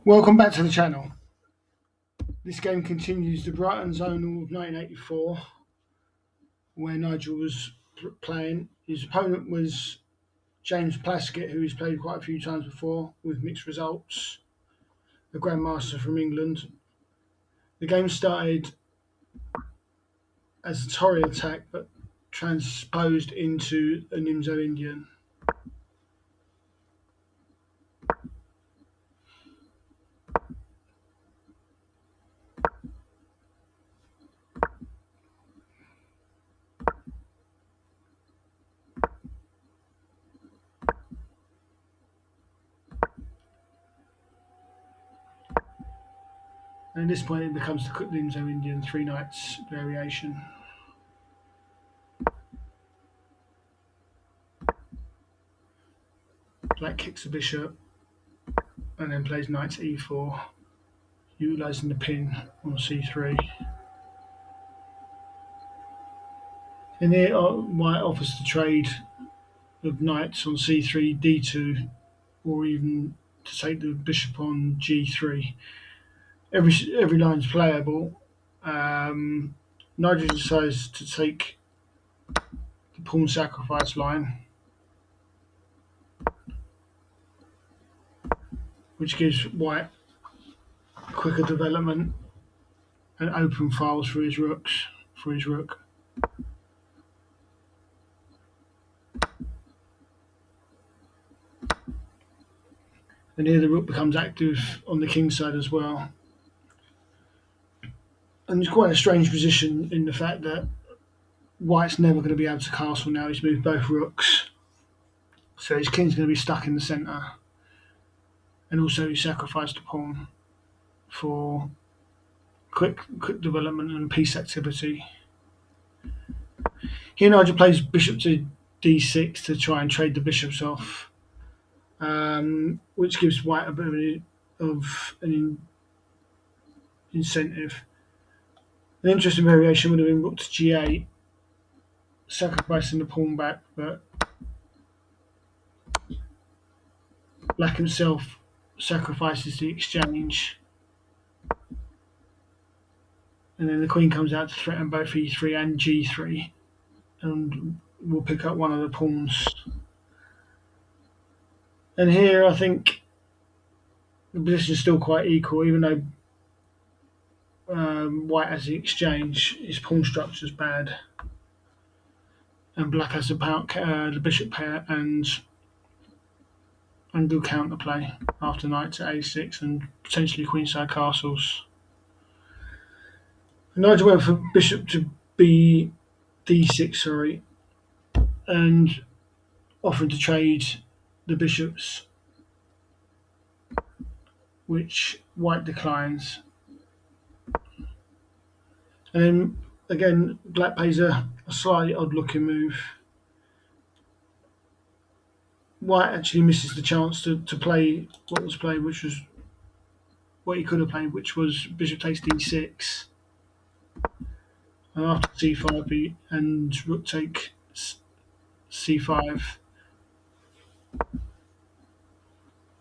Welcome back to the channel. This game continues the Brighton Zonal of 1984, where Nigel was playing. His opponent was James Plaskett, who he's played quite a few times before with mixed results, a grandmaster from England. The game started as a Tory attack, but transposed into a Nimzo-Indian. And at this point, it becomes the Nimzo-Indian three knights variation. Black kicks the bishop and then plays knight to e4, utilising the pin on c3. And here White offers the trade of knights on c3, d2, or even to take the bishop on g3. Every line's playable. Nigel decides to take the pawn sacrifice line, which gives White quicker development and open files for his rook. And here the rook becomes active on the king side as well. And it's quite a strange position in the fact that White's never going to be able to castle now. He's moved both rooks. So his king's going to be stuck in the centre. And also he sacrificed a pawn for quick development and piece activity. Here Nigel plays bishop to d6 to try and trade the bishops off, which gives White a bit of an incentive. An interesting variation would have been rook to g8, sacrificing the pawn back, but Black himself sacrifices the exchange. And then the queen comes out to threaten both e3 and g3, and will pick up one of the pawns. And here I think the position is still quite equal, even though White has the exchange. His pawn structure is bad, and Black has the bishop pair and good counterplay after knight to a6 and potentially queenside castles. Nigel went for bishop to d6, and offered to trade the bishops, which White declines. And then again, Black plays a slightly odd-looking move. White actually misses the chance to play what was played, which was what he could have played, which was bishop takes d6. And after c5 and rook take c5,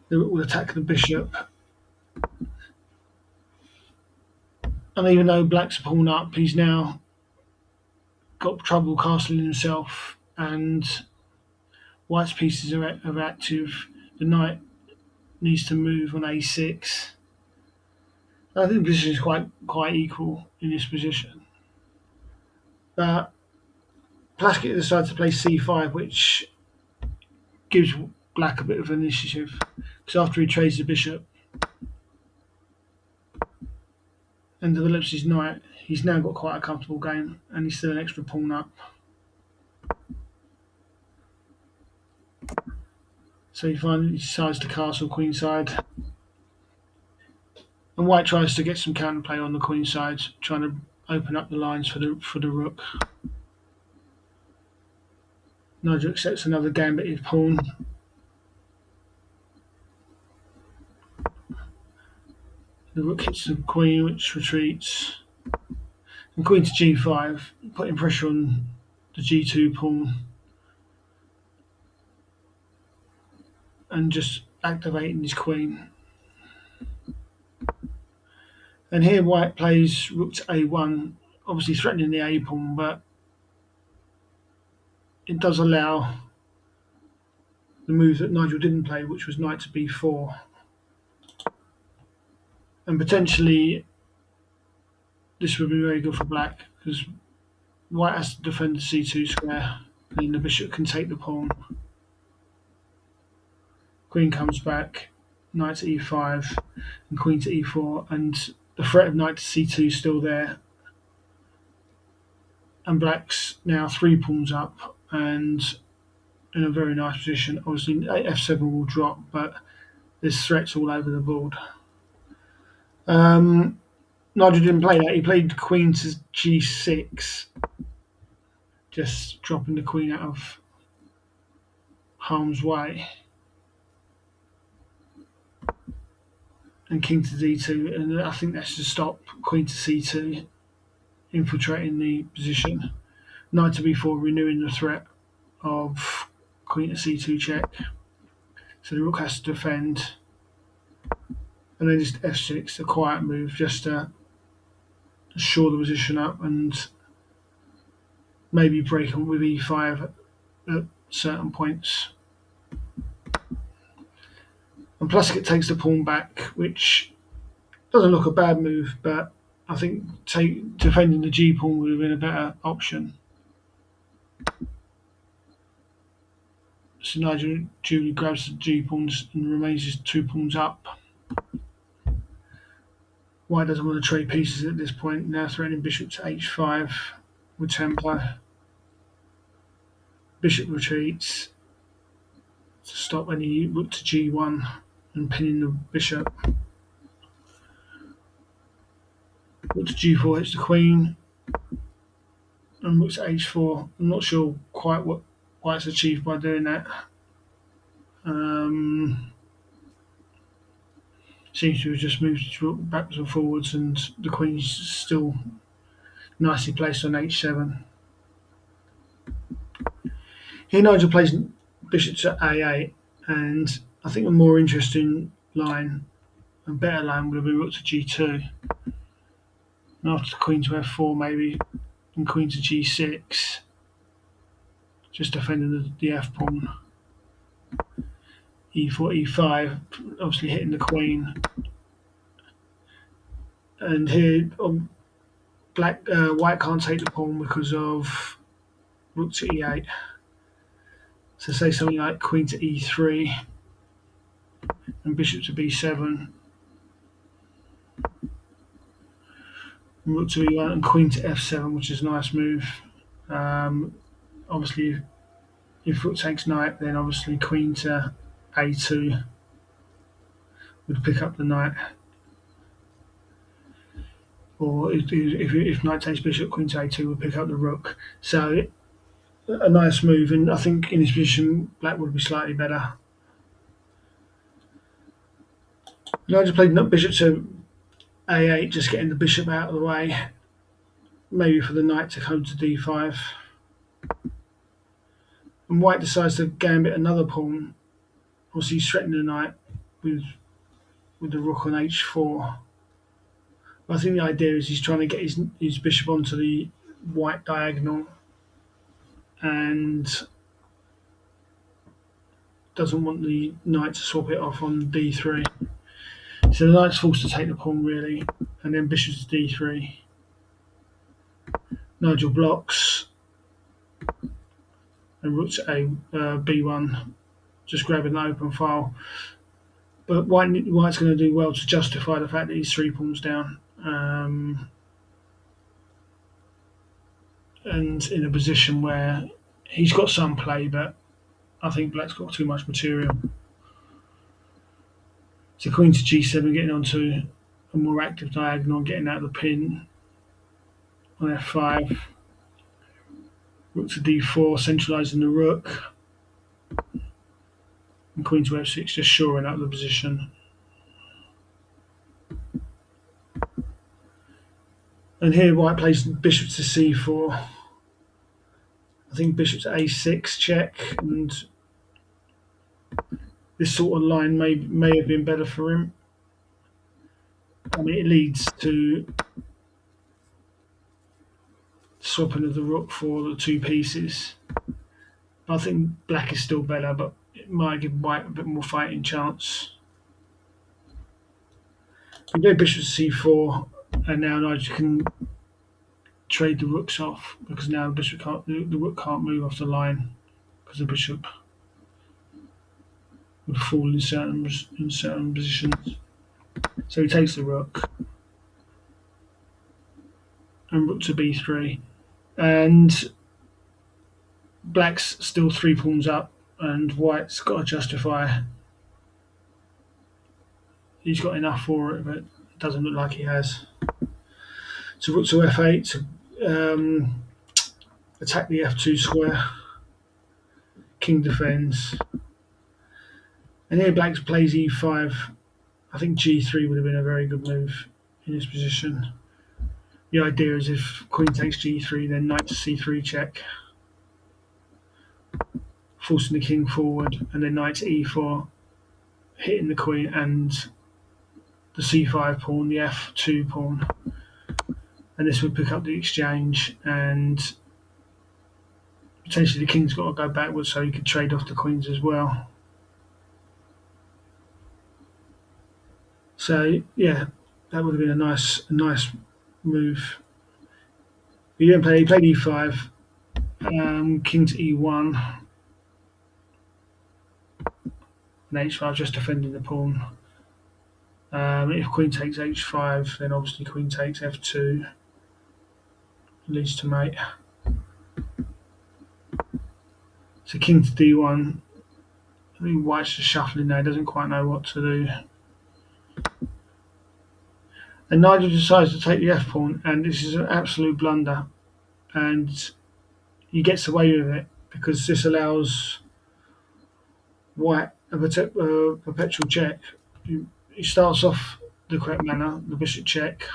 the rook will attack the bishop. And even though Black's a pawn up, he's now got trouble castling himself, and White's pieces are active. The knight needs to move on a6. I think the position is quite equal in this position. But Plaskett decides to play c5, which gives Black a bit of initiative, because after he trades the bishop and develops his knight, he's now got quite a comfortable game, and he's still an extra pawn up. So he finally decides to castle queenside, and White tries to get some counterplay on the queenside, trying to open up the lines for the rook. Nigel accepts another gambited pawn. The rook hits the queen, which retreats. And queen to g5, putting pressure on the g2 pawn. And just activating his queen. And here white plays rook to a1, obviously threatening the a pawn, but it does allow the move that Nigel didn't play, which was knight to b4. And potentially this would be very good for black because white has to defend the c2 square, and the bishop can take the pawn. Queen comes back, knight to e5, and queen to e4, and the threat of knight to c2 is still there. And black's now 3 pawns up and in a very nice position. Obviously, f7 will drop, but there's threats all over the board. Nigel didn't play that. He played queen to g6, just dropping the queen out of harm's way. And king to d2, and I think that's to stop queen to c2 infiltrating the position. Knight to b4, renewing the threat of queen to c2 check. So the rook has to defend. And then just f6, a quiet move, just to shore the position up and maybe break on with e5 at certain points. And Plaskett takes the pawn back, which doesn't look a bad move, but I think defending the g pawn would have been a better option. So Nigel duly grabs the g pawns and remains just 2 pawns up. White doesn't want to trade pieces at this point, now threatening bishop to h5 with tempo. Bishop retreats to stop any rook to g1 and pinning the bishop. Rook to g4 hits the queen, and rook to h4. I'm not sure quite what White's achieved by doing that. Seems to have just moved his rook backwards and forwards, and the queen's still nicely placed on h7. Here Nigel plays bishop to a8, and I think a more interesting line, a better line, would have been rook to g2. And after queen to f4 maybe, and queen to g6, just defending the f pawn. e4, e5, obviously hitting the queen. And here white can't take the pawn because of rook to e8. So say something like queen to e3 and bishop to b7, and rook to e1 and queen to f7, which is a nice move. Obviously, if rook takes knight, then obviously queen to a2 would pick up the knight. Or if knight takes bishop, queen to a2 would pick up the rook. So a nice move, and I think in this position black would be slightly better. I just played bishop to a8, just getting the bishop out of the way, maybe for the knight to come to d5. And white decides to gambit another pawn. Obviously he's threatening the knight with the rook on h4. But I think the idea is he's trying to get his bishop onto the white diagonal and doesn't want the knight to swap it off on d3. So the knight's forced to take the pawn really, and then bishop to d3. Nigel blocks, and rook to b1, just grabbing the open file. But white's going to do well to justify the fact that he's 3 pawns down, and in a position where he's got some play, but I think black's got too much material. So queen to g7, getting onto a more active diagonal, getting out of the pin on f5. Rook to d4, centralising the rook. And queen to f6, just shoring up the position. And here white plays bishop to c4. I think bishop to a6 check, and this sort of line may have been better for him. I mean, it leads to swapping of the rook for the two pieces. I think black is still better, but it might give white a bit more fighting chance. We go bishop to c4, and now Nigel can trade the rooks off because now the rook can't move off the line because the bishop would fall in certain positions. So he takes the rook and rook to b3, and black's still 3 pawns up, and white's got to justify he's got enough for it, but it doesn't look like he has. So rook to f8 to attack the f2 square. King defends. And here black plays e5. I think g3 would have been a very good move in this position. The idea is if queen takes g3, then knight to c3 check, forcing the king forward, and then knight to e4, hitting the queen and the c5 pawn, the f2 pawn. And this would pick up the exchange, and potentially the king's got to go backwards so he could trade off the queens as well. So yeah, that would have been a nice move. He then played e5, king to e1, and h5 just defending the pawn. If queen takes h5, then obviously queen takes f2, leads to mate. So king to d1. I think white's just shuffling now, doesn't quite know what to do. And Nigel decides to take the f pawn, and this is an absolute blunder. And he gets away with it because this allows white a perpetual check. He starts off the correct manner, the bishop check,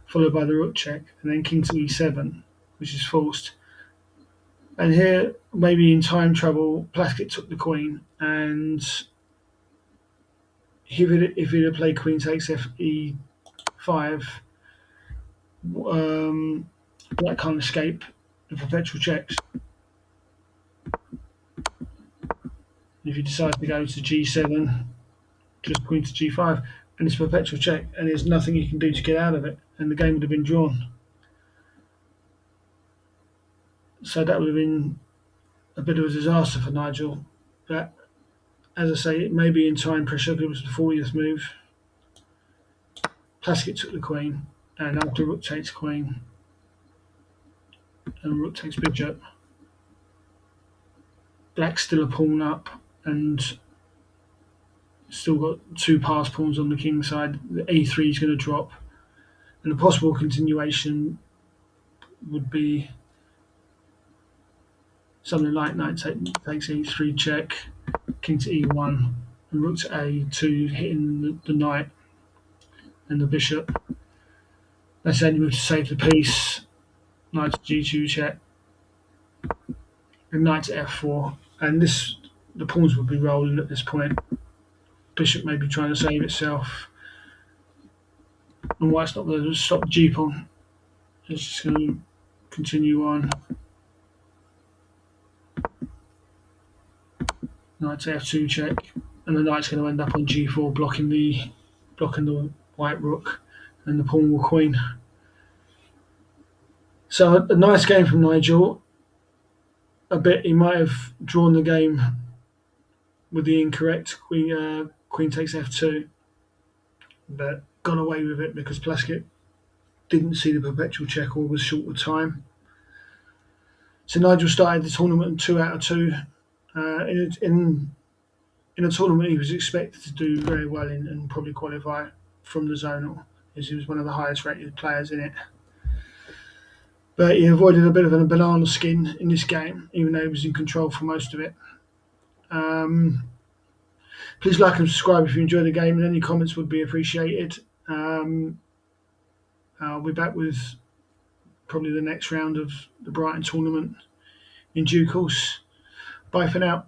followed by the rook check, and then king to e7, which is forced. And here, maybe in time trouble, Plaskett took the queen, and if he'd have played queen takes fe5, black can't escape the perpetual checks. If he decides to go to g7, just queen to g5, and it's perpetual check, and there's nothing you can do to get out of it, and the game would have been drawn. So that would have been a bit of a disaster for Nigel. But as I say, it may be in time pressure because it was the 40th move. Plaskett took the queen, and after rook takes queen, and rook takes bishop, black's still a pawn up, and still got 2 passed pawns on the king side. The a3 is going to drop, and the possible continuation would be something like knight takes e3 check, king to e1, and rook to a2, hitting the knight and the bishop. That's the only move to save the piece. Knight to g2 check, and knight to f4. And the pawns would be rolling at this point. Bishop may be trying to save itself, and white's not going to stop the g pawn. It's just going to continue on. Knight to f2 check, and the knight's going to end up on g4, blocking the white rook, and the pawn will queen. So a nice game from Nigel. He might have drawn the game with the incorrect queen takes f2, but got away with it because Plaskett didn't see the perpetual check or was short of time. So Nigel started the tournament 2 out of 2. In a tournament he was expected to do very well in and probably qualify from the Zonal, as he was one of the highest rated players in it. But he avoided a bit of a banana skin in this game, even though he was in control for most of it. Please like and subscribe if you enjoy the game, and any comments would be appreciated. I'll be back with probably the next round of the Brighton tournament in due course. Bye for now.